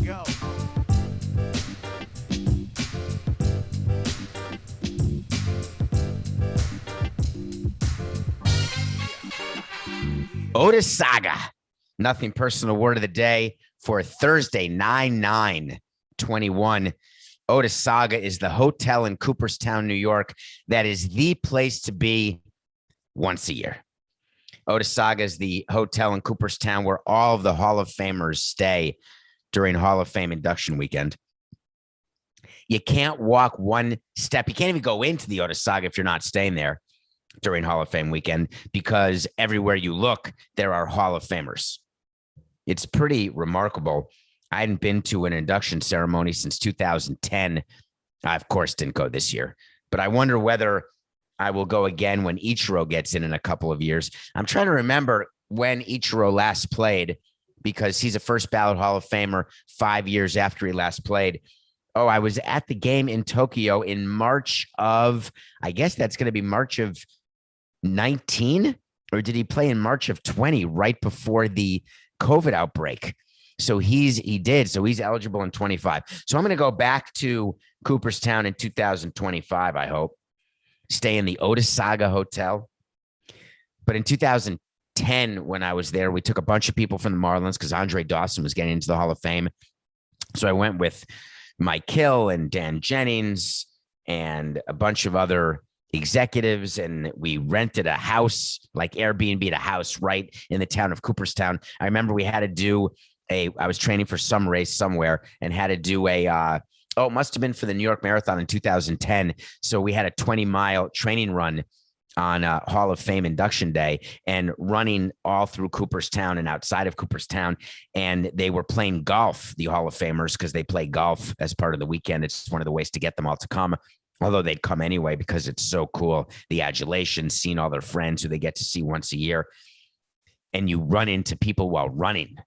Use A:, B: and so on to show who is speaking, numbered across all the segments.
A: go.
B: Otesaga. Nothing personal word of the day for Thursday, 9/9/21. Otesaga is the hotel in Cooperstown, New York, that is the place to be once a year. Otesaga is the hotel in Cooperstown where all of the Hall of Famers stay during Hall of Fame induction weekend. You can't walk one step. You can't even go into the Otesaga if you're not staying there during Hall of Fame weekend, because everywhere you look, there are Hall of Famers. It's pretty remarkable. I hadn't been to an induction ceremony since 2010. I, of course, didn't go this year, but I wonder whether I will go again when Ichiro gets in a couple of years. I'm trying to remember when Ichiro last played, because he's a first ballot Hall of Famer 5 years after he last played. Oh, I was at the game in Tokyo in March of, I guess that's going to be March of 19, or did he play in March of 20 right before the COVID outbreak? So he did. So he's eligible in 25. So I'm going to go back to Cooperstown in 2025, I hope. Stay in the Otesaga Hotel. But in 2010, when I was there, we took a bunch of people from the Marlins because Andre Dawson was getting into the Hall of Fame. So I went with Mike Hill and Dan Jennings and a bunch of other executives, and we rented a house, like Airbnb, a house right in the town of Cooperstown. I remember we had to do I was training for some race somewhere and had to do it must have been for the New York Marathon in 2010. So we had a 20-mile training run on Hall of Fame induction day, and running all through Cooperstown and outside of Cooperstown. And they were playing golf, the Hall of Famers, because they play golf as part of the weekend. It's one of the ways to get them all to come, although they'd come anyway because it's so cool. The adulation, seeing all their friends who they get to see once a year. And you run into people while running.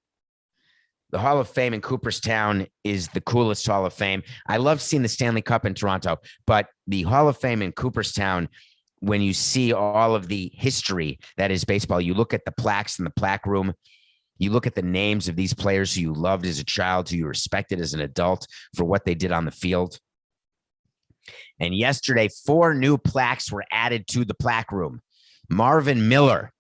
B: The Hall of Fame in Cooperstown is the coolest Hall of Fame. I love seeing the Stanley Cup in Toronto, but the Hall of Fame in Cooperstown, when you see all of the history that is baseball, you look at the plaques in the plaque room, you look at the names of these players who you loved as a child, who you respected as an adult for what they did on the field. And yesterday, 4 new plaques were added to the plaque room. Marvin Miller,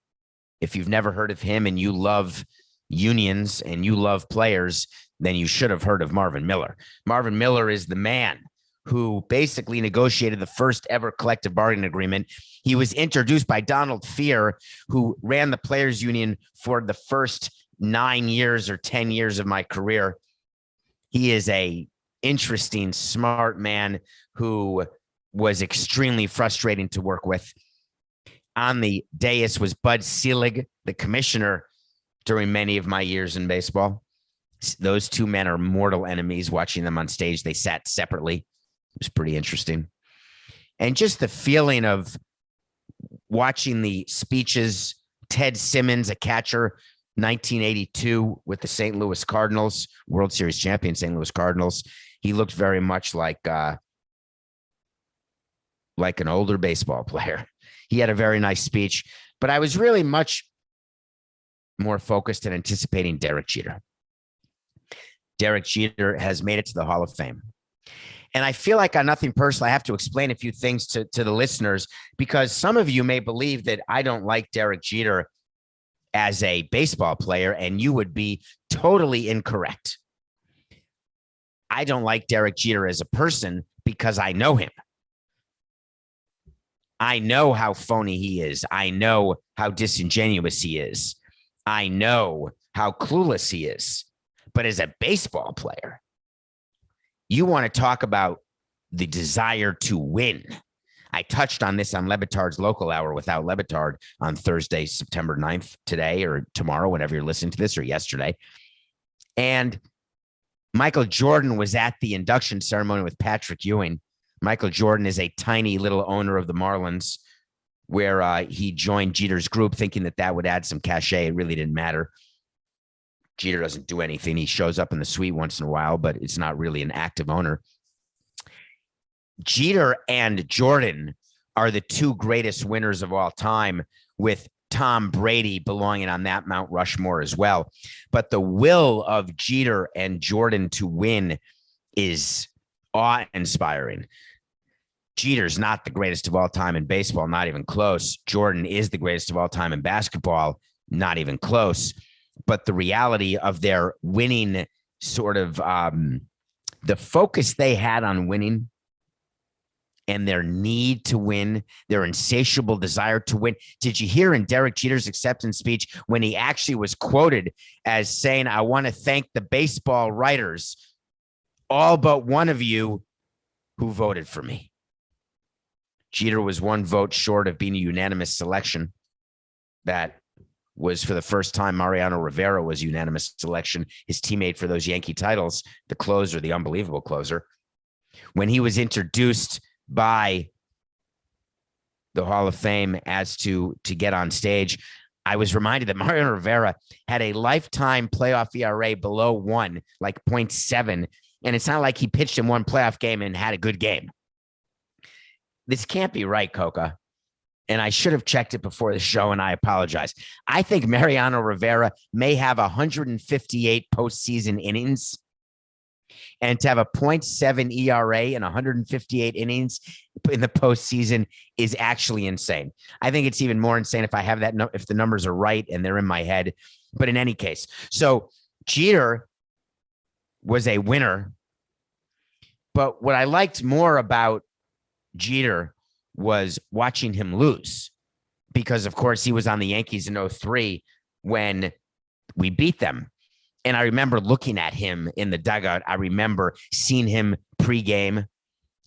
B: if you've never heard of him and you love unions and you love players, then you should have heard of Marvin Miller. Marvin Miller is the man who basically negotiated the first ever collective bargaining agreement. He was introduced by Donald Fear, who ran the players union for the first 9 years or 10 years of my career. He is a interesting, smart man who was extremely frustrating to work with. On the dais was Bud Selig, the commissioner during many of my years in baseball. Those two men are mortal enemies. Watching them on stage, they sat separately. It was pretty interesting. And just the feeling of watching the speeches, Ted Simmons, a catcher, 1982 with the St. Louis Cardinals, World Series champion St. Louis Cardinals. He looked very much like an older baseball player. He had a very nice speech, but I was really much more focused and anticipating Derek Jeter. Derek Jeter has made it to the Hall of Fame. And I feel like on Nothing Personal, I have to explain a few things to the listeners, because some of you may believe that I don't like Derek Jeter as a baseball player, and you would be totally incorrect. I don't like Derek Jeter as a person because I know him. I know how phony he is. I know how disingenuous he is. I know how clueless he is. But as a baseball player, you want to talk about the desire to win. I touched on this on Levitard's Local Hour without Levitard on Thursday, September 9th, today or tomorrow, whenever you're listening to this, or yesterday. And Michael Jordan was at the induction ceremony with Patrick Ewing. Michael Jordan is a tiny little owner of the Marlins, where he joined Jeter's group thinking that that would add some cachet. It really didn't matter. Jeter doesn't do anything. He shows up in the suite once in a while, but it's not really an active owner. Jeter and Jordan are the two greatest winners of all time, with Tom Brady belonging on that Mount Rushmore as well. But the will of Jeter and Jordan to win is awe-inspiring. Jeter's not the greatest of all time in baseball, not even close. Jordan is the greatest of all time in basketball, not even close. But the reality of their winning sort of the focus they had on winning and their need to win, their insatiable desire to win. Did you hear in Derek Jeter's acceptance speech when he actually was quoted as saying, I want to thank the baseball writers, all but one of you who voted for me. Jeter was one vote short of being a unanimous selection. That was for the first time Mariano Rivera was unanimous selection, his teammate for those Yankee titles, the closer, the unbelievable closer. When he was introduced by the Hall of Fame as to get on stage, I was reminded that Mariano Rivera had a lifetime playoff ERA below 1, like 0.7. And it's not like he pitched in one playoff game and had a good game. This can't be right, Coca. And I should have checked it before the show, and I apologize. I think Mariano Rivera may have 158 postseason innings, and to have a 0.7 ERA in 158 innings in the postseason is actually insane. I think it's even more insane if I have that, if the numbers are right and they're in my head. But in any case, so Jeter was a winner. But what I liked more about Jeter was watching him lose, because of course he was on the Yankees in 2003 when we beat them. And I remember looking at him in the dugout. I remember seeing him pregame,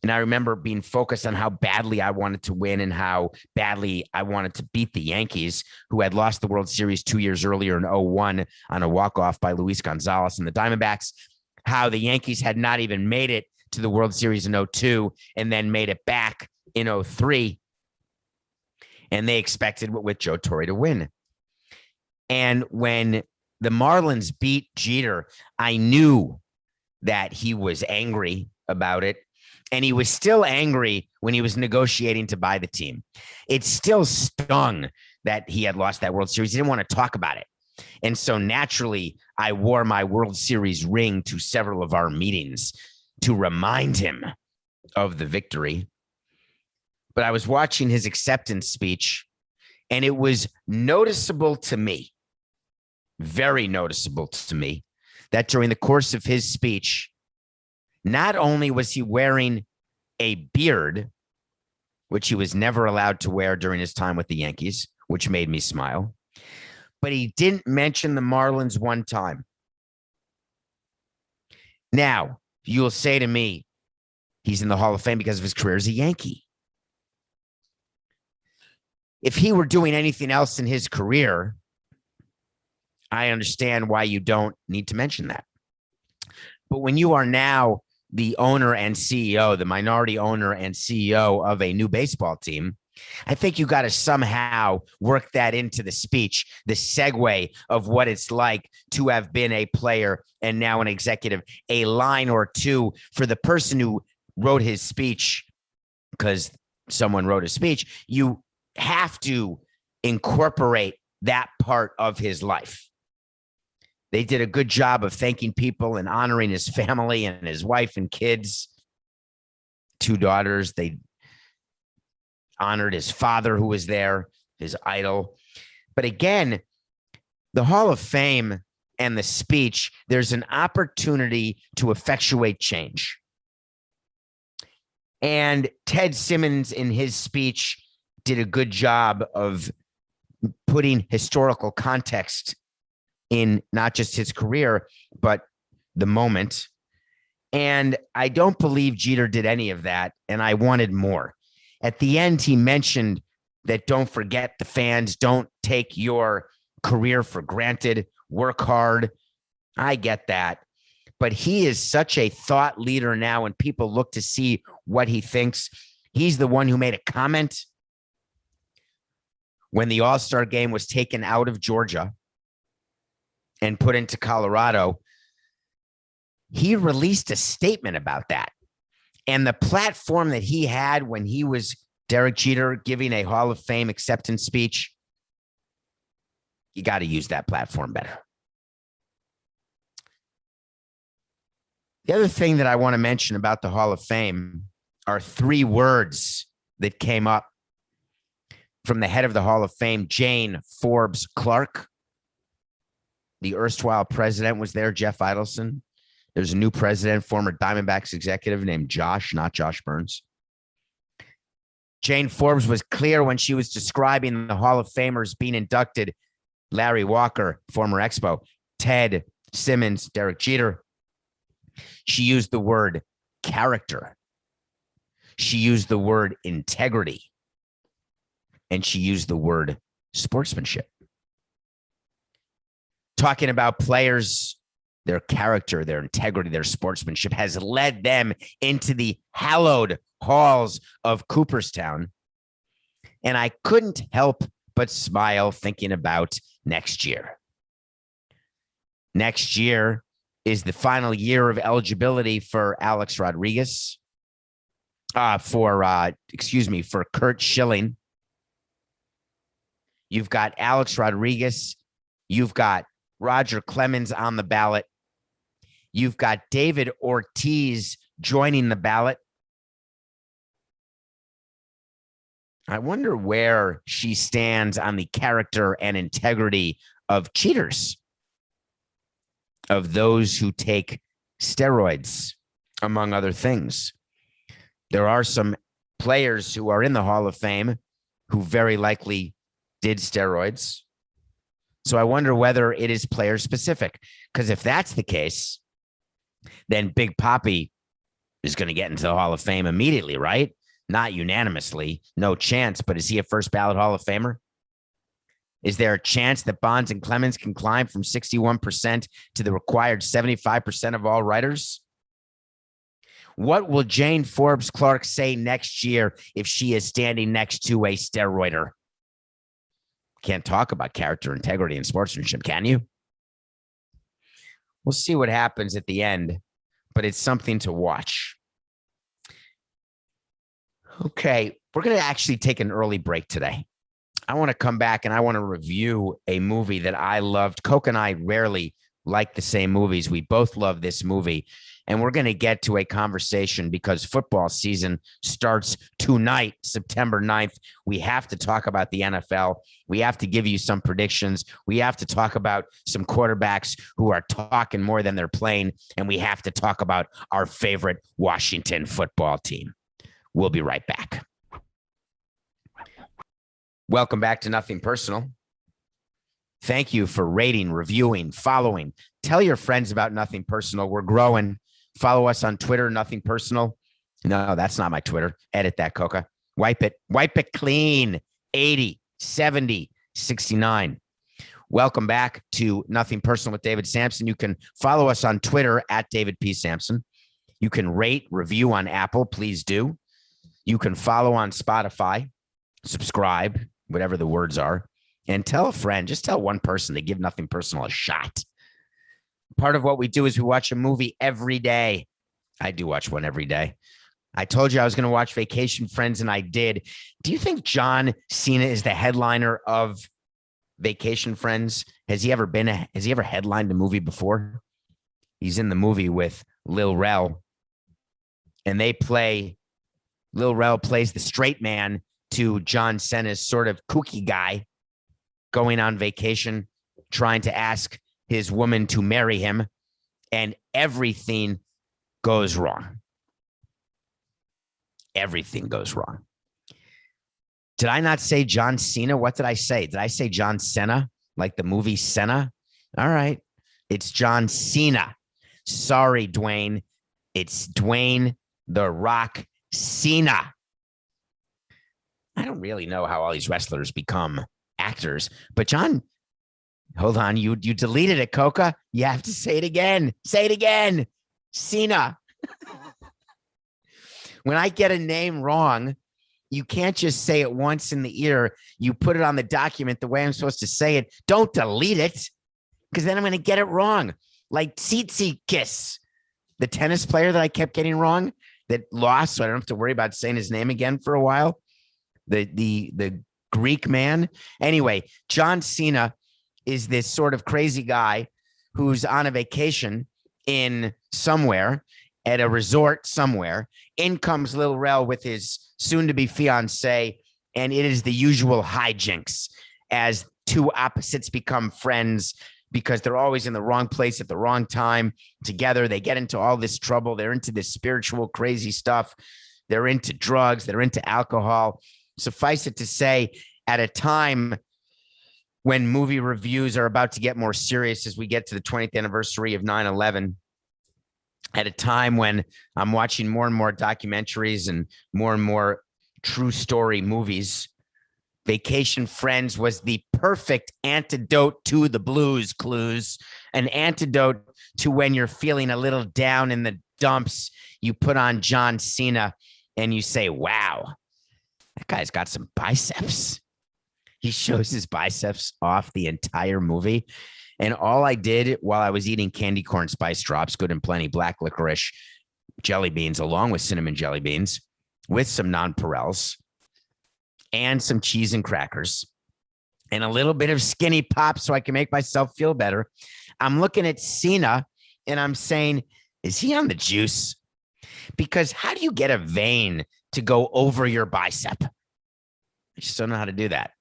B: and I remember being focused on how badly I wanted to win and how badly I wanted to beat the Yankees, who had lost the World Series 2 years earlier in 2001 on a walk-off by Luis Gonzalez and the Diamondbacks, how the Yankees had not even made it to the World Series in 2002 and then made it back in 2003. And they expected with Joe Torre to win. And when the Marlins beat Jeter, I knew that he was angry about it. And he was still angry when he was negotiating to buy the team. It still stung that he had lost that World Series. He didn't want to talk about it. And so naturally, I wore my World Series ring to several of our meetings to remind him of the victory. But I was watching his acceptance speech, and it was noticeable to me, very noticeable to me, that during the course of his speech, not only was he wearing a beard, which he was never allowed to wear during his time with the Yankees, which made me smile, but he didn't mention the Marlins one time. Now, you'll say to me, he's in the Hall of Fame because of his career as a Yankee. If he were doing anything else in his career, I understand why you don't need to mention that. But when you are now the owner and CEO, the minority owner and CEO of a new baseball team, I think you got to somehow work that into the speech, the segue of what it's like to have been a player and now an executive, a line or two for the person who wrote his speech, because someone wrote a speech. You have to incorporate that part of his life. They did a good job of thanking people and honoring his family and his wife and kids, 2 daughters. They honored his father, who was there, his idol. But again, the Hall of Fame and the speech, there's an opportunity to effectuate change. And Ted Simmons in his speech did a good job of putting historical context in not just his career, but the moment. And I don't believe Jeter did any of that. And I wanted more. At the end, he mentioned that don't forget the fans, don't take your career for granted, work hard. I get that. But he is such a thought leader now, and people look to see what he thinks. He's the one who made a comment when the All-Star game was taken out of Georgia and put into Colorado. He released a statement about that. And the platform that he had when he was Derek Jeter giving a Hall of Fame acceptance speech, You got to use that platform better. The other thing that I want to mention about the Hall of Fame are 3 words that came up from the head of the Hall of Fame, Jane Forbes Clark. The erstwhile president was there, Jeff Idelson. There's a new president, former Diamondbacks executive named Josh, not Josh Burns. Jane Forbes was clear when she was describing the Hall of Famers being inducted. Larry Walker, former Expo, Ted Simmons, Derek Jeter. She used the word character. She used the word integrity. And she used the word sportsmanship. Talking about players, their character, their integrity, their sportsmanship has led them into the hallowed halls of Cooperstown. And I couldn't help but smile thinking about next year. Next year is the final year of eligibility for Alex Rodriguez, for Curt Schilling. You've got Alex Rodriguez. You've got Roger Clemens on the ballot. You've got David Ortiz joining the ballot. I wonder where she stands on the character and integrity of cheaters, of those who take steroids, among other things. There are some players who are in the Hall of Fame who very likely did steroids. So I wonder whether it is player specific, because if that's the case, then Big Papi is going to get into the Hall of Fame immediately, right? Not unanimously, no chance, but is he a first ballot Hall of Famer? Is there a chance that Bonds and Clemens can climb from 61% to the required 75% of all writers? What will Jane Forbes Clark say next year if she is standing next to a steroider? Can't talk about character, integrity, and sportsmanship, can you? We'll see what happens at the end, but it's something to watch. Okay, we're going to actually take an early break today. I want to come back and I want to review a movie that I loved. Coke and I rarely like the same movies. We both love this movie. And we're going to get to a conversation because football season starts tonight, September 9th. We have to talk about the NFL. We have to give you some predictions. We have to talk about some quarterbacks who are talking more than they're playing. And we have to talk about our favorite Washington football team. We'll be right back. Welcome back to Nothing Personal. Thank you for rating, reviewing, following. Tell your friends about Nothing Personal. We're growing. Follow us on Twitter, Nothing Personal. No, that's not my Twitter. Edit that, Coca. Wipe it clean. 80, 70, 69. Welcome back to Nothing Personal with David Samson. You can follow us on Twitter at David P. Samson. You can rate, review on Apple. Please do. You can follow on Spotify, subscribe, whatever the words are, and tell a friend. Just tell one person to give Nothing Personal a shot. Part of what we do is we watch a movie every day. I do watch one every day. I told you I was going to watch Vacation Friends, and I did. Do you think John Cena is the headliner of Vacation Friends? Has he ever headlined a movie before? He's in the movie with Lil Rel, and Lil Rel plays the straight man to John Cena's sort of kooky guy going on vacation, trying to ask his woman to marry him, and everything goes wrong. Everything goes wrong. Did I not say John Cena? What did I say? Did I say John Cena? Like the movie Cena? All right. It's John Cena. Sorry, Dwayne. It's Dwayne The Rock Cena. I don't really know how all these wrestlers become actors, but John, hold on. You deleted it, Coca. You have to say it again. Say it again. Cena. When I get a name wrong, you can't just say it once in the ear. You put it on the document the way I'm supposed to say it. Don't delete it, because then I'm going to get it wrong. Like Tsitsi Kiss, the tennis player that I kept getting wrong, that lost, so I don't have to worry about saying his name again for a while. The Greek man. Anyway, John Cena is this sort of crazy guy who's on a vacation in somewhere at a resort somewhere. In comes Lil Rel with his soon-to-be fiance, and it is the usual hijinks as two opposites become friends because they're always in the wrong place at the wrong time together. They get into all this trouble. They're into this spiritual, crazy stuff. They're into drugs. They're into alcohol. Suffice it to say, at a time when movie reviews are about to get more serious as we get to the 20th anniversary of 9/11, at a time when I'm watching more and more documentaries and more true story movies, Vacation Friends was the perfect antidote to the blues clues, an antidote to when you're feeling a little down in the dumps. You put on John Cena and you say, wow, that guy's got some biceps. He shows his biceps off the entire movie. And all I did while I was eating candy corn spice drops, good and plenty, black licorice, jelly beans, along with cinnamon jelly beans, with some nonpareils, and some cheese and crackers, and a little bit of skinny pop so I can make myself feel better. I'm looking at Cena and I'm saying, is he on the juice? Because how do you get a vein to go over your bicep? I just don't know how to do that.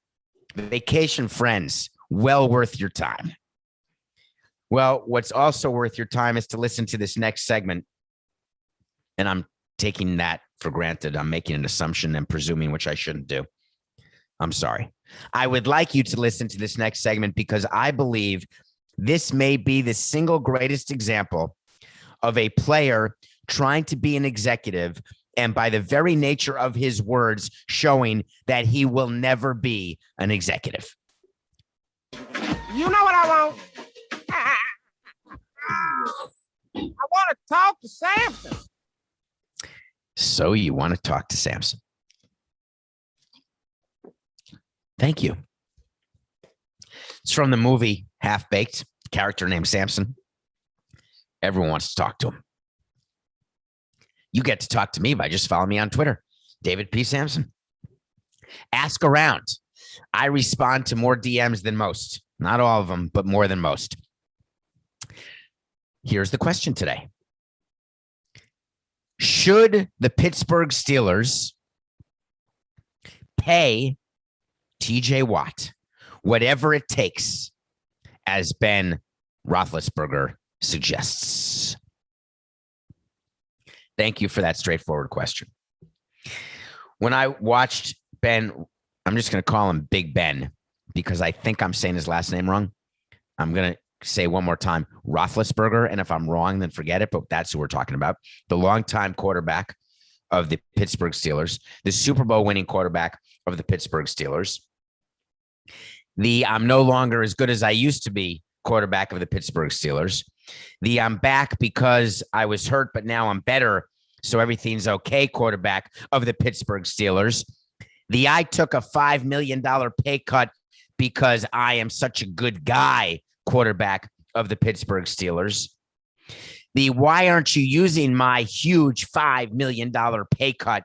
B: Vacation Friends, well worth your time. Well, what's also worth your time is to listen to this next segment. And I'm taking that for granted. I'm making an assumption and presuming, which I shouldn't do. I'm sorry. I would like you to listen to this next segment because I believe this may be the single greatest example of a player trying to be an executive and by the very nature of his words showing that he will never be an executive.
A: You know what I want? I want to talk to Samson.
B: So you want to talk to Samson? Thank you. It's from the movie Half Baked, character named Samson. Everyone wants to talk to him. You get to talk to me by just following me on Twitter, David P. Samson. Ask around. I respond to more DMs than most. Not all of them, but more than most. Here's the question today. Should the Pittsburgh Steelers pay TJ Watt whatever it takes, as Ben Roethlisberger suggests? Thank you for that straightforward question. When I watched Ben, I'm just going to call him Big Ben because I think I'm saying his last name wrong. I'm going to say one more time, Roethlisberger. And if I'm wrong, then forget it. But that's who we're talking about. The longtime quarterback of the Pittsburgh Steelers, the Super Bowl winning quarterback of the Pittsburgh Steelers, the I'm no longer as good as I used to be quarterback of the Pittsburgh Steelers, the I'm back because I was hurt, but now I'm better, so everything's okay quarterback of the Pittsburgh Steelers, the I took a $5 million pay cut because I am such a good guy quarterback of the Pittsburgh Steelers, the why aren't you using my huge $5 million pay cut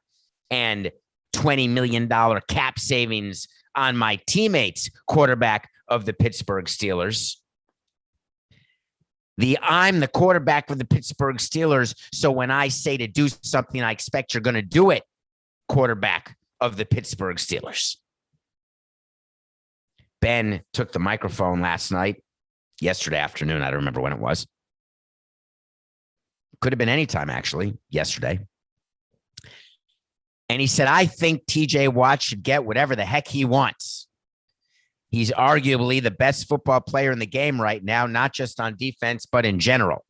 B: and $20 million cap savings on my teammates quarterback of the Pittsburgh Steelers, the I'm the quarterback of the Pittsburgh Steelers, so when I say to do something, I expect you're going to do it quarterback of the Pittsburgh Steelers. Ben took the microphone yesterday afternoon. I don't remember when it was. Could have been any time, actually, yesterday. And he said, I think TJ Watt should get whatever the heck he wants. He's arguably the best football player in the game right now, not just on defense, but in general.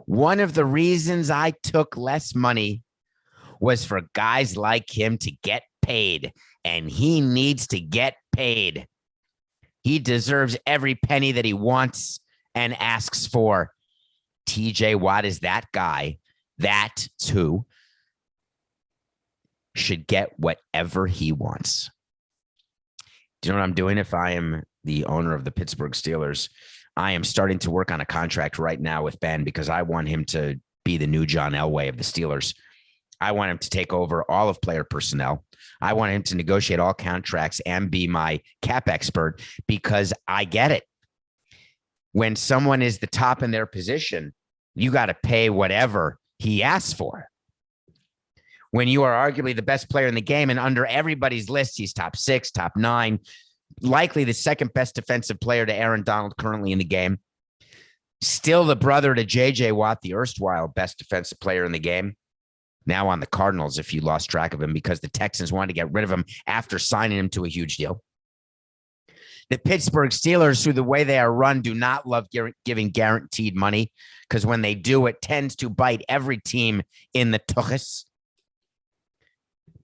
B: One of the reasons I took less money was for guys like him to get paid, and he needs to get paid. He deserves every penny that he wants and asks for. TJ Watt is that guy. That's who should get whatever he wants. Do you know what I'm doing if I am the owner of the Pittsburgh Steelers? I am starting to work on a contract right now with Ben because I want him to be the new John Elway of the Steelers. I want him to take over all of player personnel, I want him to negotiate all contracts and be my cap expert because I get it. When someone is the top in their position, you got to pay whatever he asks for. When you are arguably the best player in the game and under everybody's list, he's top 6, top 9, likely the second best defensive player to Aaron Donald currently in the game. Still the brother to J.J. Watt, the erstwhile best defensive player in the game. Now on the Cardinals, if you lost track of him, because the Texans wanted to get rid of him after signing him to a huge deal. The Pittsburgh Steelers, through the way they are run, do not love giving guaranteed money because when they do, it tends to bite every team in the tuchus.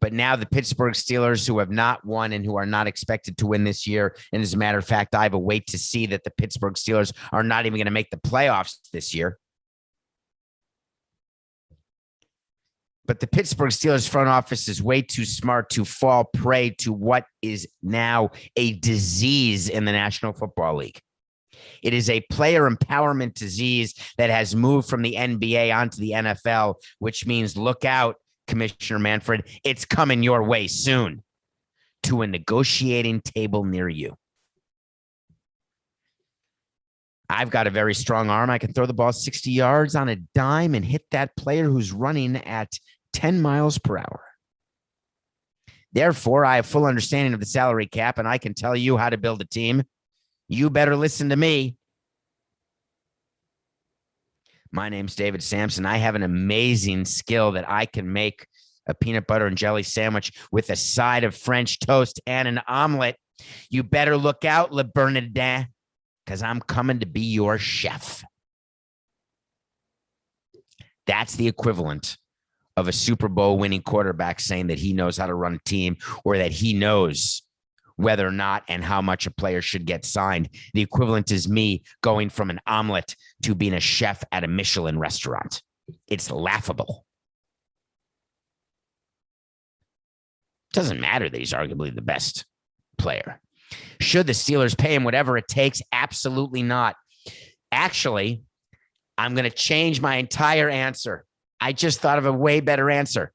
B: But now the Pittsburgh Steelers, who have not won and who are not expected to win this year, and as a matter of fact, I have a wait to see that the Pittsburgh Steelers are not even going to make the playoffs this year. But the Pittsburgh Steelers front office is way too smart to fall prey to what is now a disease in the National Football League. It is a player empowerment disease that has moved from the NBA onto the NFL, which means look out, Commissioner Manfred, it's coming your way soon to a negotiating table near you. I've got a very strong arm. I can throw the ball 60 yards on a dime and hit that player who's running at 10 miles per hour. Therefore, I have full understanding of the salary cap, and I can tell you how to build a team. You better listen to me. My name's David Samson. I have an amazing skill that I can make a peanut butter and jelly sandwich with a side of French toast and an omelet. You better look out, Le Bernardin, because I'm coming to be your chef. That's the equivalent of a Super Bowl winning quarterback saying that he knows how to run a team or that he knows whether or not and how much a player should get signed. The equivalent is me going from an omelet to being a chef at a Michelin restaurant. It's laughable. Doesn't matter that he's arguably the best player. Should the Steelers pay him whatever it takes? Absolutely not. Actually, I'm going to change my entire answer. I just thought of a way better answer.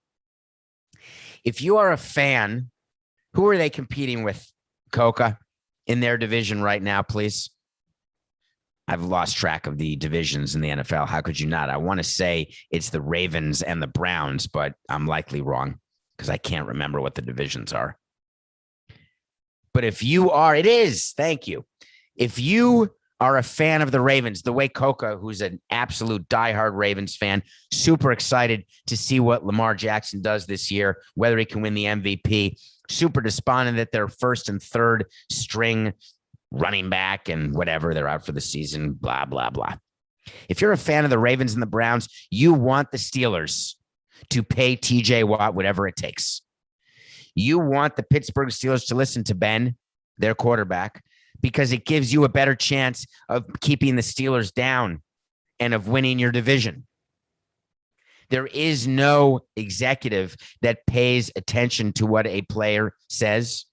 B: If you are a fan, who are they competing with, Coca, in their division right now, please? I've lost track of the divisions in the NFL. How could you not? I want to say it's the Ravens and the Browns, but I'm likely wrong because I can't remember what the divisions are. But if you are, it is. Thank you. If you are a fan of the Ravens, the way Coca, who's an absolute diehard Ravens fan, super excited to see what Lamar Jackson does this year, whether he can win the MVP, super despondent that their first and third string running back and whatever, they're out for the season, blah, blah, blah. If you're a fan of the Ravens and the Browns, you want the Steelers to pay TJ Watt whatever it takes. You want the Pittsburgh Steelers to listen to Ben, their quarterback, because it gives you a better chance of keeping the Steelers down and of winning your division. There is no executive that pays attention to what a player says.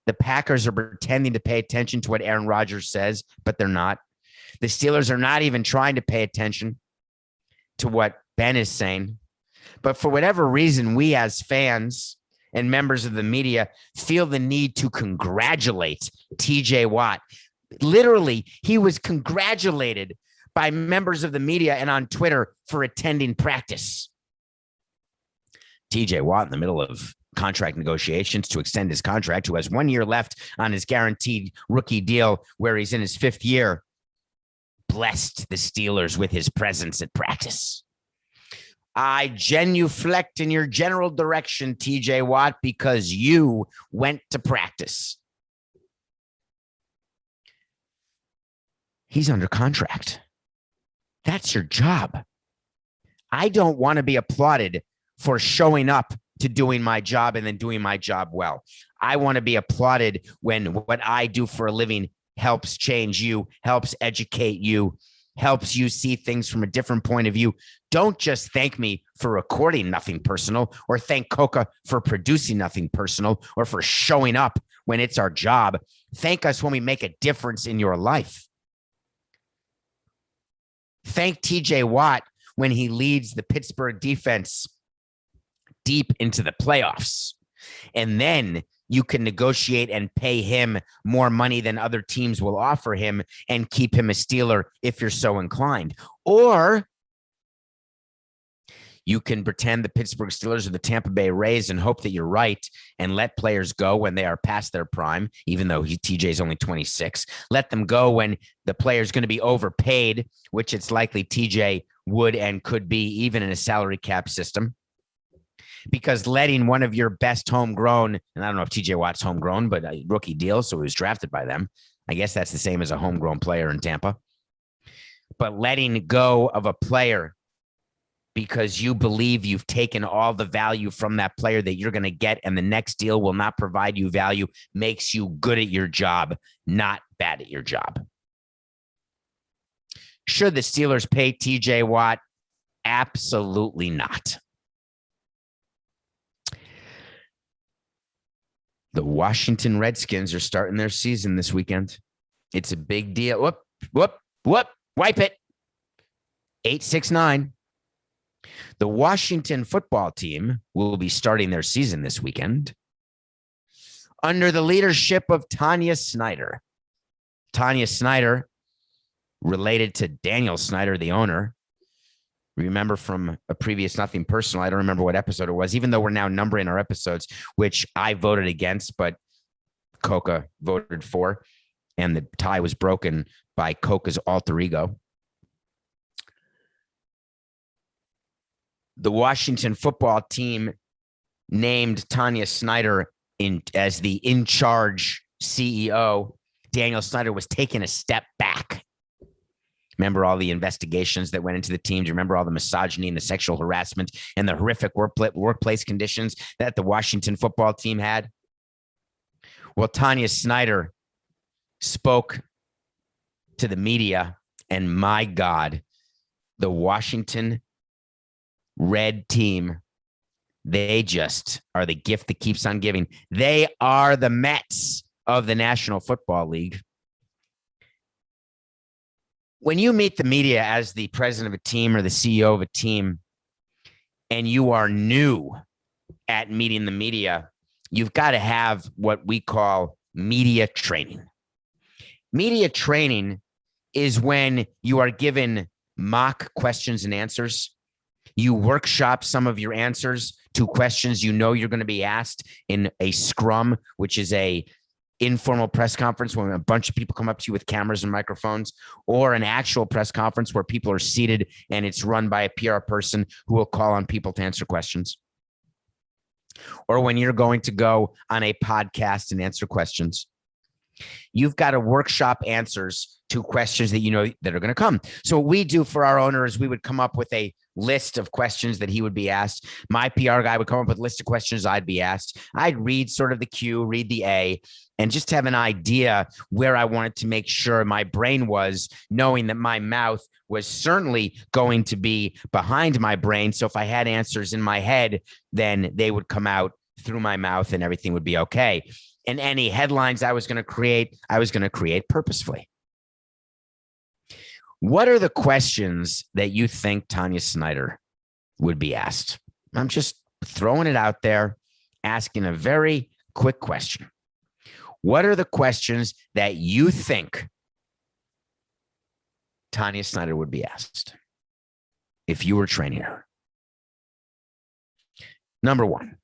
B: The Packers are pretending to pay attention to what Aaron Rodgers says, but they're not. The Steelers are not even trying to pay attention to what Ben is saying. But for whatever reason, we as fans and members of the media feel the need to congratulate TJ Watt. Literally, he was congratulated by members of the media and on Twitter for attending practice. TJ Watt in the middle of contract negotiations to extend his contract, who has 1 year left on his guaranteed rookie deal where he's in his 5th year, blessed the Steelers with his presence at practice. I genuflect in your general direction, TJ Watt, because you went to practice. He's under contract. That's your job. I don't want to be applauded for showing up to doing my job and then doing my job well. I want to be applauded when what I do for a living helps change you, helps educate you, helps you see things from a different point of view. Don't just thank me for recording Nothing Personal or thank Coca for producing Nothing Personal or for showing up when it's our job. Thank us when we make a difference in your life. Thank TJ Watt when he leads the Pittsburgh defense deep into the playoffs. And then you can negotiate and pay him more money than other teams will offer him and keep him a Steeler if you're so inclined. Or you can pretend the Pittsburgh Steelers or the Tampa Bay Rays and hope that you're right and let players go when they are past their prime, even though TJ is only 26. Let them go when the player is going to be overpaid, which it's likely TJ would and could be even in a salary cap system. Because letting one of your best homegrown, and I don't know if TJ Watt's homegrown, but a rookie deal, so he was drafted by them. I guess that's the same as a homegrown player in Tampa. But letting go of a player because you believe you've taken all the value from that player that you're going to get and the next deal will not provide you value makes you good at your job, not bad at your job. Should the Steelers pay TJ Watt? Absolutely not. The Washington Redskins are starting their season this weekend. It's a big deal. Wipe it. 869. The Washington football team will be starting their season this weekend under the leadership of Tonya Snyder. Tonya Snyder, related to Daniel Snyder, the owner. Remember from a previous Nothing Personal, I don't remember what episode it was, even though we're now numbering our episodes, which I voted against, but Coca voted for, and the tie was broken by Coca's alter ego. The Washington football team named Tonya Snyder as the in-charge CEO. Daniel Snyder was taking a step back. Remember all the investigations that went into the team? Do you remember all the misogyny and the sexual harassment and the horrific workplace conditions that the Washington football team had? Well, Tonya Snyder spoke to the media, and my God, the Washington Red team, they just are the gift that keeps on giving. They are the Mets of the National Football League. When you meet the media as the president of a team or the CEO of a team, and you are new at meeting the media, you've got to have what we call media training. Media training is when you are given mock questions and answers. You workshop some of your answers to questions you know you're going to be asked in a scrum, which is a informal press conference when a bunch of people come up to you with cameras and microphones, or an actual press conference where people are seated and it's run by a PR person who will call on people to answer questions. Or when you're going to go on a podcast and answer questions. You've got to workshop answers to questions that you know that are going to come. So what we do for our owner is we would come up with a list of questions that he would be asked. My PR guy would come up with a list of questions I'd be asked. I'd read sort of the Q, read the A, and just have an idea where I wanted to make sure my brain was, knowing that my mouth was certainly going to be behind my brain. So if I had answers in my head, then they would come out through my mouth and everything would be okay. And any headlines I was going to create purposefully. What are the questions that you think Tonya Snyder would be asked? I'm just throwing it out there, asking a very quick question. What are the questions that you think Tonya Snyder would be asked if you were training her? Number one,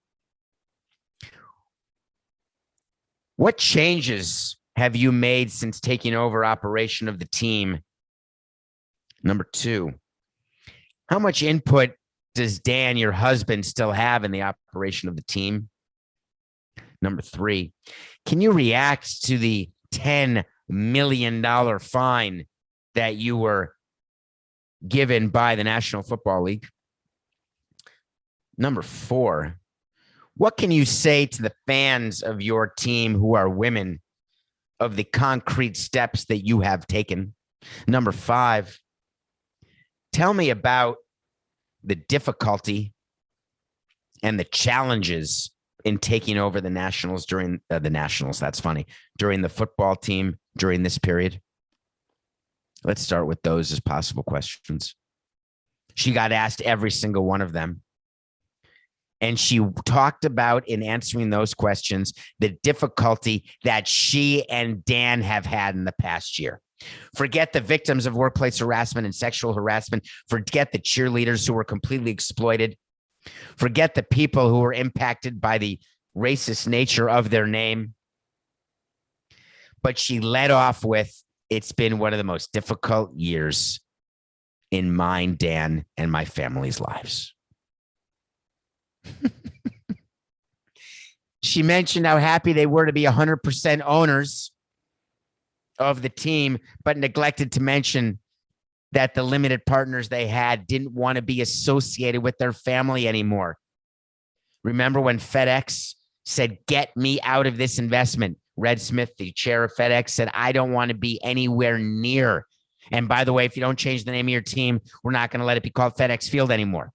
B: what changes have you made since taking over operation of the team? Number two, how much input does Dan, your husband, still have in the operation of the team? Number three, can you react to the $10 million fine that you were given by the National Football League? Number four, what can you say to the fans of your team who are women of the concrete steps that you have taken? Number five, tell me about the difficulty and the challenges in taking over the Nationals during during the football team during this period. Let's start with those as possible questions. She got asked every single one of them. And she talked about, in answering those questions, the difficulty that she and Dan have had in the past year. Forget the victims of workplace harassment and sexual harassment. Forget the cheerleaders who were completely exploited. Forget the people who were impacted by the racist nature of their name. But she led off with, it's been one of the most difficult years in mine, Dan, and my family's lives. She mentioned how happy they were to be 100% owners of the team, but neglected to mention that the limited partners they had didn't want to be associated with their family anymore. Remember when FedEx said, get me out of this investment? Red Smith, the chair of FedEx, said, I don't want to be anywhere near. And by the way, if you don't change the name of your team, we're not going to let it be called FedEx Field anymore.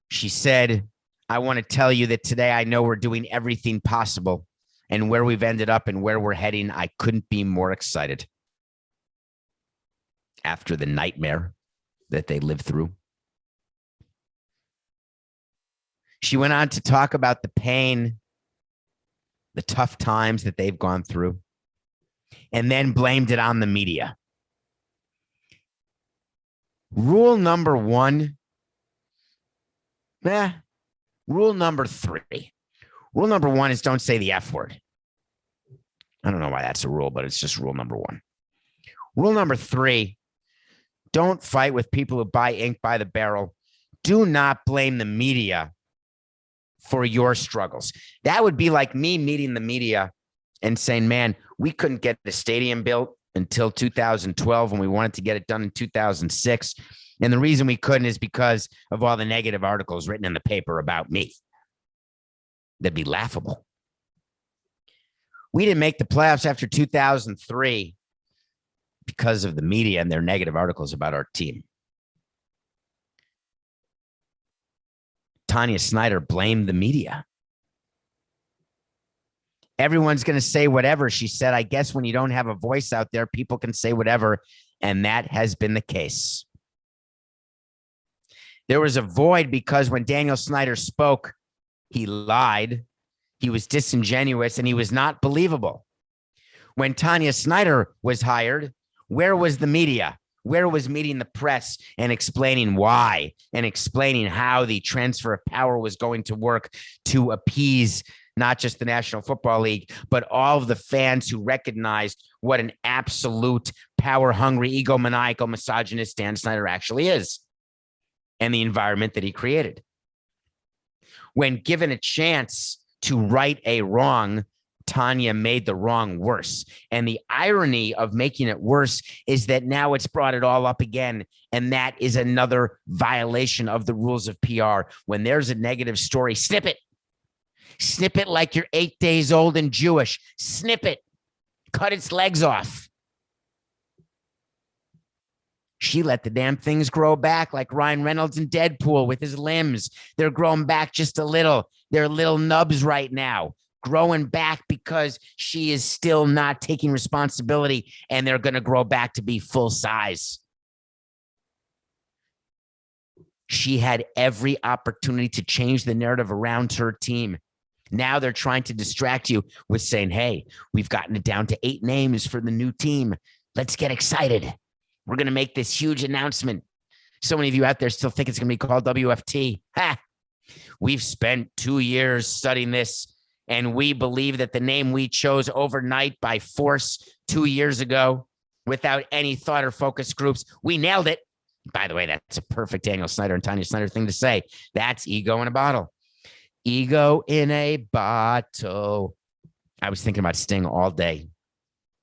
B: She said, I want to tell you that today I know we're doing everything possible, and where we've ended up and where we're heading, I couldn't be more excited. After the nightmare that they lived through. She went on to talk about the pain, the tough times that they've gone through, and then blamed it on the media. Rule number 1. Rule number 3. Rule number 1 is don't say the F word. I don't know why that's a rule, but it's just rule number 1. Rule number 3, don't fight with people who buy ink by the barrel. Do not blame the media for your struggles. That would be like me meeting the media and saying, man, we couldn't get the stadium built until 2012 when we wanted to get it done in 2006. And the reason we couldn't is because of all the negative articles written in the paper about me. That'd be laughable. We didn't make the playoffs after 2003 because of the media and their negative articles about our team. Tanya Snyder blamed the media. Everyone's going to say whatever. She said, I guess when you don't have a voice out there, people can say whatever. And that has been the case. There was a void because when Daniel Snyder spoke, he lied, he was disingenuous, and he was not believable. When Tonya Snyder was hired, where was the media? Where was meeting the press and explaining why and explaining how the transfer of power was going to work to appease not just the National Football League, but all of the fans who recognized what an absolute power-hungry, egomaniacal, misogynist Dan Snyder actually is, and the environment that he created. When given a chance to right a wrong, Tanya made the wrong worse. And the irony of making it worse is that now it's brought it all up again. And that is another violation of the rules of PR. When there's a negative story, snip it. Snip it like you're 8 days old and Jewish. Snip it. Cut its legs off. She let the damn things grow back like Ryan Reynolds in Deadpool with his limbs. They're growing back just a little. They're little nubs right now, growing back because she is still not taking responsibility, and they're going to grow back to be full size. She had every opportunity to change the narrative around her team. Now they're trying to distract you with saying, hey, we've gotten it down to 8 names for the new team. Let's get excited. We're going to make this huge announcement. So many of you out there still think it's going to be called WFT. Ha! We've spent 2 years studying this, and we believe that the name we chose overnight by force 2 years ago, without any thought or focus groups, we nailed it. By the way, that's a perfect Daniel Snyder and Tanya Snyder thing to say. That's ego in a bottle. Ego in a bottle. I was thinking about Sting all day,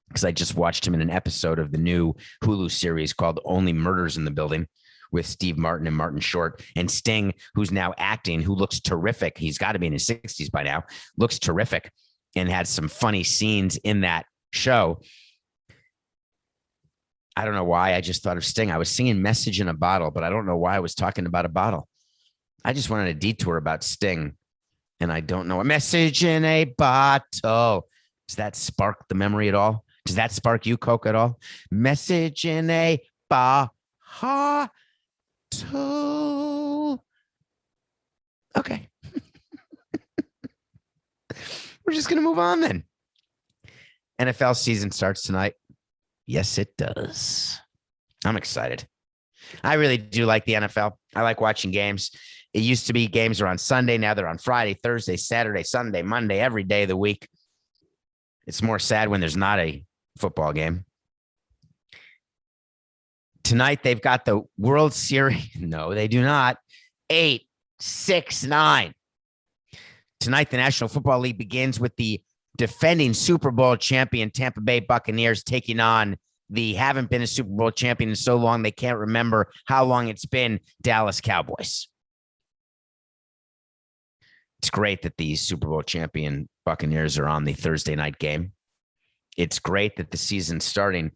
B: because I just watched him in an episode of the new Hulu series called Only Murders in the Building with Steve Martin and Martin Short. And Sting, who's now acting, who looks terrific. He's got to be in his 60s by now. Looks terrific and had some funny scenes in that show. I don't know why I just thought of Sting. I was singing Message in a Bottle, but I don't know why I was talking about a bottle. I just went on a detour about Sting, and I don't know. A message in a bottle. Does that spark the memory at all? Does that spark you, Coke, at all? Message in a bottle. Ha to. Okay. We're just going to move on then. NFL season starts tonight. Yes, it does. I'm excited. I really do like the NFL. I like watching games. It used to be games are on Sunday. Now they're on Friday, Thursday, Saturday, Sunday, Monday, every day of the week. It's more sad when there's not a football game. Tonight, they've got the World Series. No, they do not. 8, 6, 9. Tonight, the National Football League begins with the defending Super Bowl champion Tampa Bay Buccaneers taking on the haven't been a Super Bowl champion in so long they can't remember how long it's been, Dallas Cowboys. It's great that the Super Bowl champion Buccaneers are on the Thursday night game. It's great that the season's starting.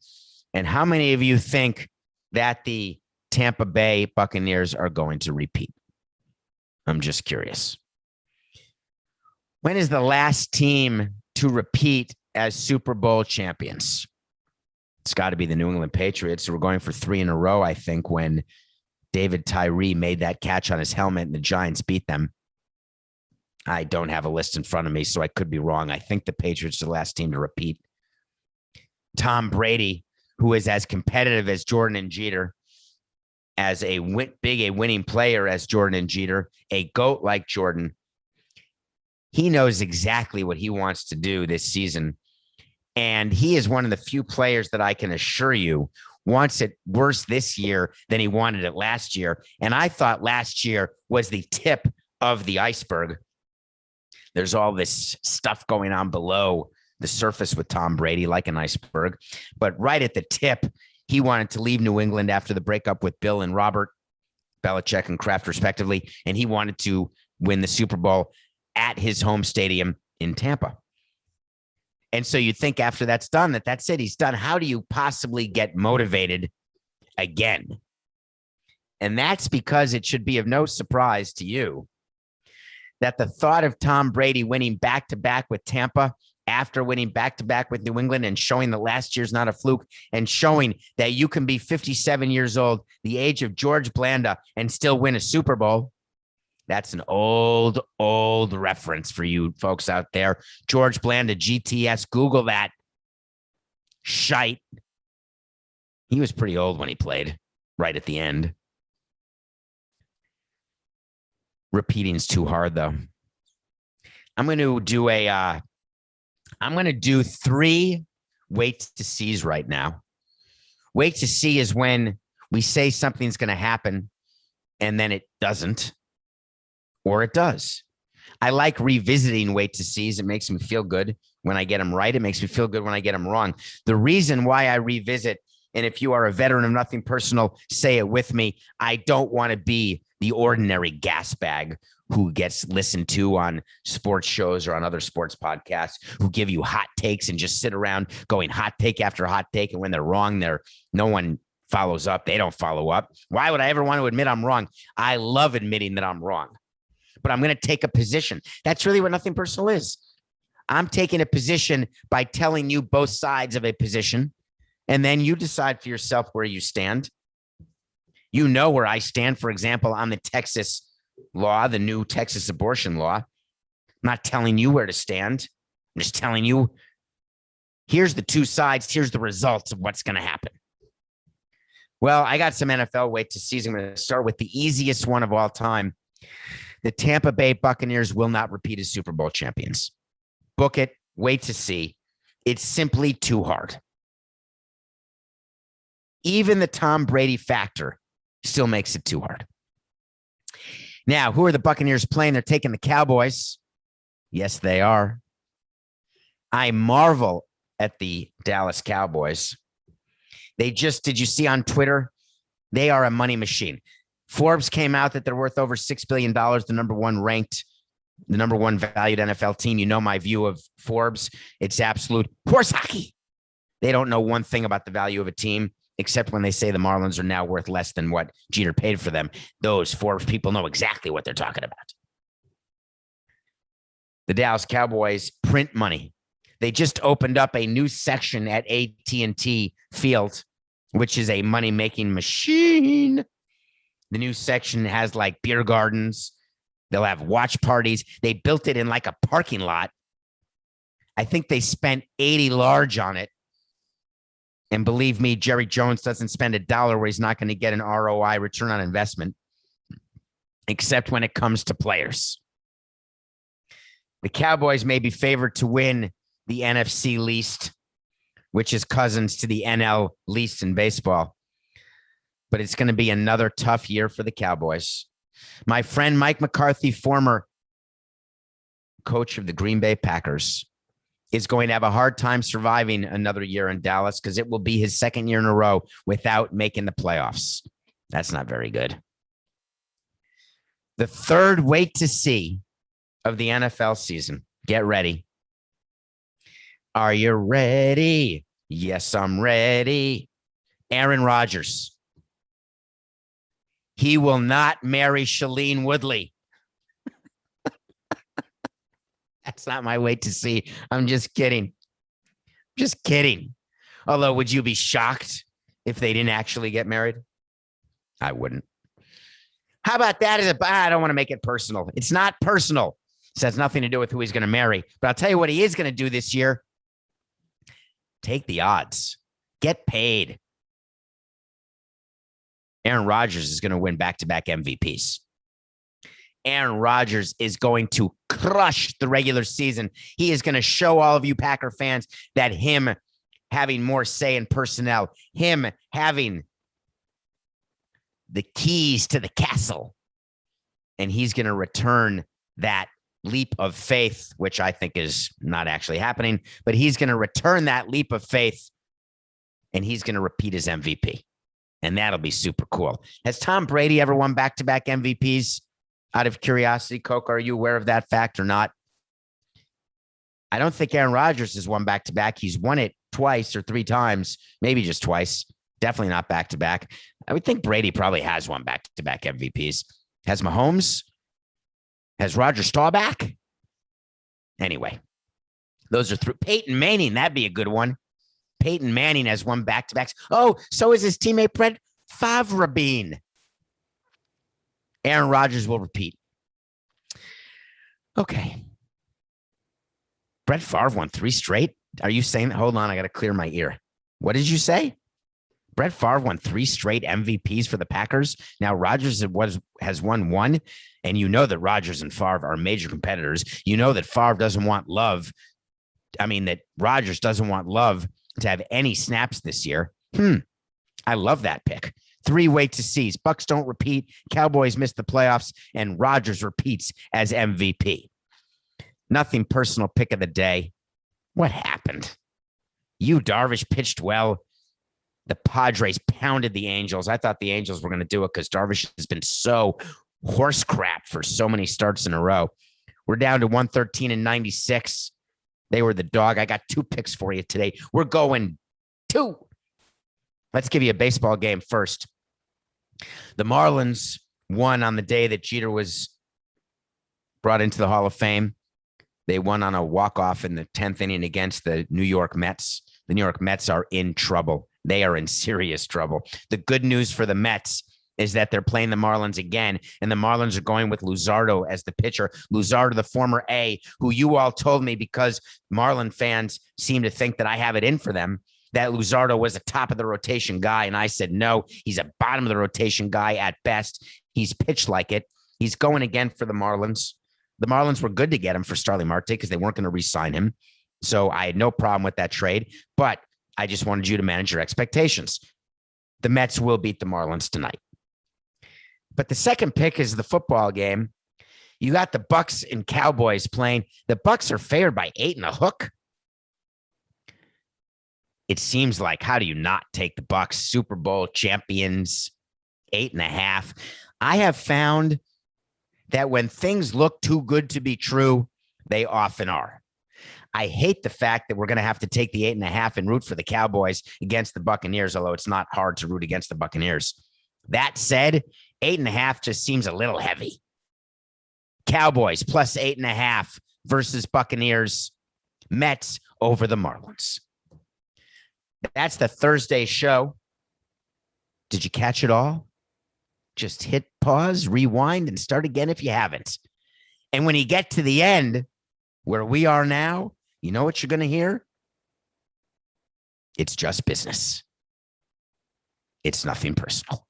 B: And how many of you think that the Tampa Bay Buccaneers are going to repeat? I'm just curious. When is the last team to repeat as Super Bowl champions? It's got to be the New England Patriots. We're going for 3 in a row, I think, when David Tyree made that catch on his helmet and the Giants beat them. I don't have a list in front of me, so I could be wrong. I think the Patriots are the last team to repeat. Tom Brady, who is as competitive as Jordan and Jeter, as a winning player as Jordan and Jeter, a GOAT like Jordan, he knows exactly what he wants to do this season. And he is one of the few players that I can assure you wants it worse this year than he wanted it last year. And I thought last year was the tip of the iceberg. There's all this stuff going on below the surface with Tom Brady, like an iceberg. But right at the tip, he wanted to leave New England after the breakup with Bill and Robert, Belichick and Kraft, respectively. And he wanted to win the Super Bowl at his home stadium in Tampa. And so you think after that's done, that's it. He's done. How do you possibly get motivated again? And that's because it should be of no surprise to you that the thought of Tom Brady winning back-to-back with Tampa after winning back-to-back with New England and showing that last year's not a fluke and showing that you can be 57 years old, the age of George Blanda, and still win a Super Bowl. That's an old reference for you folks out there. George Blanda, GTS, Google that. Shite. He was pretty old when he played, right at the end. Repeating's too hard, though. I'm going to do 3 wait to sees right now. Wait to see is when we say something's going to happen and then it doesn't. Or it does. I like revisiting wait to sees. It makes me feel good when I get them right. It makes me feel good when I get them wrong. The reason why I revisit, and if you are a veteran of nothing personal, say it with me. I don't want to be the ordinary gas bag who gets listened to on sports shows or on other sports podcasts who give you hot takes and just sit around going hot take after hot take. And when they're wrong, no one follows up. They don't follow up. Why would I ever want to admit I'm wrong? I love admitting that I'm wrong. But I'm going to take a position. That's really what nothing personal is. I'm taking a position by telling you both sides of a position, and then you decide for yourself where you stand. You know where I stand, for example, on the Texas law, the new Texas abortion law. I'm not telling you where to stand. I'm just telling you, here's the 2 sides. Here's the results of what's going to happen. Well, I got some NFL wait to see. I'm going to start with the easiest one of all time. The Tampa Bay Buccaneers will not repeat as Super Bowl champions. Book it. Wait to see. It's simply too hard. Even the Tom Brady factor still makes it too hard. Now, who are the Buccaneers playing? They're taking the Cowboys. Yes, they are. I marvel at the Dallas Cowboys. Did you see on Twitter? They are a money machine. Forbes came out that they're worth over $6 billion, the number one valued NFL team. You know my view of Forbes. It's absolute horse hockey. They don't know one thing about the value of a team, except when they say the Marlins are now worth less than what Jeter paid for them. Those Forbes people know exactly what they're talking about. The Dallas Cowboys print money. They just opened up a new section at AT&T Field which is a money-making machine. The new section has like beer gardens. They'll have watch parties. They built it in like a parking lot. I think they spent 80 large on it. And believe me, Jerry Jones doesn't spend $1 where he's not going to get an ROI, return on investment, except when it comes to players. The Cowboys may be favored to win the NFC least, which is cousins to the NL least in baseball. But it's going to be another tough year for the Cowboys. My friend Mike McCarthy, former coach of the Green Bay Packers, is going to have a hard time surviving another year in Dallas because it will be his second year in a row without making the playoffs. That's not very good. The third wait to see of the NFL season. Get ready. Are you ready? Yes, I'm ready. Aaron Rodgers. He will not marry Shailene Woodley. That's not my wait to see. I'm just kidding. Just kidding. Although, would you be shocked if they didn't actually get married? I wouldn't. How about that? I don't want to make it personal. It's not personal. It has nothing to do with who he's going to marry. But I'll tell you what he is going to do this year. Take the odds. Get paid. Aaron Rodgers is going to win back-to-back MVPs. Aaron Rodgers is going to crush the regular season. He is going to show all of you Packer fans that him having more say in personnel, him having the keys to the castle, and he's going to return that leap of faith, which I think is not actually happening, but he's going to return that leap of faith, and he's going to repeat his MVP, and that'll be super cool. Has Tom Brady ever won back-to-back MVPs? Out of curiosity, Coke, are you aware of that fact or not? I don't think Aaron Rodgers has won back-to-back. He's won it twice or three times, maybe just twice. Definitely not back-to-back. I would think Brady probably has won back-to-back MVPs. Has Mahomes? Has Roger Staubach? Anyway, those are through. Peyton Manning, that'd be a good one. Peyton Manning has won back-to-backs. Oh, so is his teammate Brett Favre. Aaron Rodgers will repeat. Okay. Brett Favre won 3 straight. Are you saying that? Hold on. I got to clear my ear. What did you say? Brett Favre won 3 straight MVPs for the Packers. Now Rodgers has won 1. And you know that Rodgers and Favre are major competitors. You know that Favre doesn't want love. That Rodgers doesn't want love to have any snaps this year. I love that pick. 3 wait to sees. Bucks don't repeat. Cowboys miss the playoffs, and Rodgers repeats as MVP. Nothing personal pick of the day. What happened? Darvish pitched well. The Padres pounded the Angels. I thought the Angels were going to do it because Darvish has been so horse crap for so many starts in a row. We're down to 113 and 96. They were the dog. I got 2 picks for you today. We're going 2. Let's give you a baseball game first. The Marlins won on the day that Jeter was brought into the Hall of Fame. They won on a walk-off in the 10th inning against the New York Mets. The New York Mets are in trouble. They are in serious trouble. The good news for the Mets is that they're playing the Marlins again, and the Marlins are going with Luzardo as the pitcher. Luzardo, the former A, who you all told me because Marlin fans seem to think that I have it in for them, that Luzardo was a top of the rotation guy. And I said, no, he's a bottom of the rotation guy at best. He's pitched like it. He's going again for the Marlins. The Marlins were good to get him for Starling Marte because they weren't going to re-sign him. So I had no problem with that trade, but I just wanted you to manage your expectations. The Mets will beat the Marlins tonight. But the second pick is the football game. You got the Bucks and Cowboys playing. The Bucks are favored by 8.5. It seems like, how do you not take the Bucks? Super Bowl champions, 8.5. I have found that when things look too good to be true, they often are. I hate the fact that we're going to have to take the 8.5 and root for the Cowboys against the Buccaneers, although it's not hard to root against the Buccaneers. That said, 8.5 just seems a little heavy. Cowboys plus 8.5 versus Buccaneers. Mets over the Marlins. That's the Thursday show. Did you catch it all? Just hit pause, rewind, and start again if you haven't. And when you get to the end, where we are now, you know what you're going to hear? It's just business. It's nothing personal.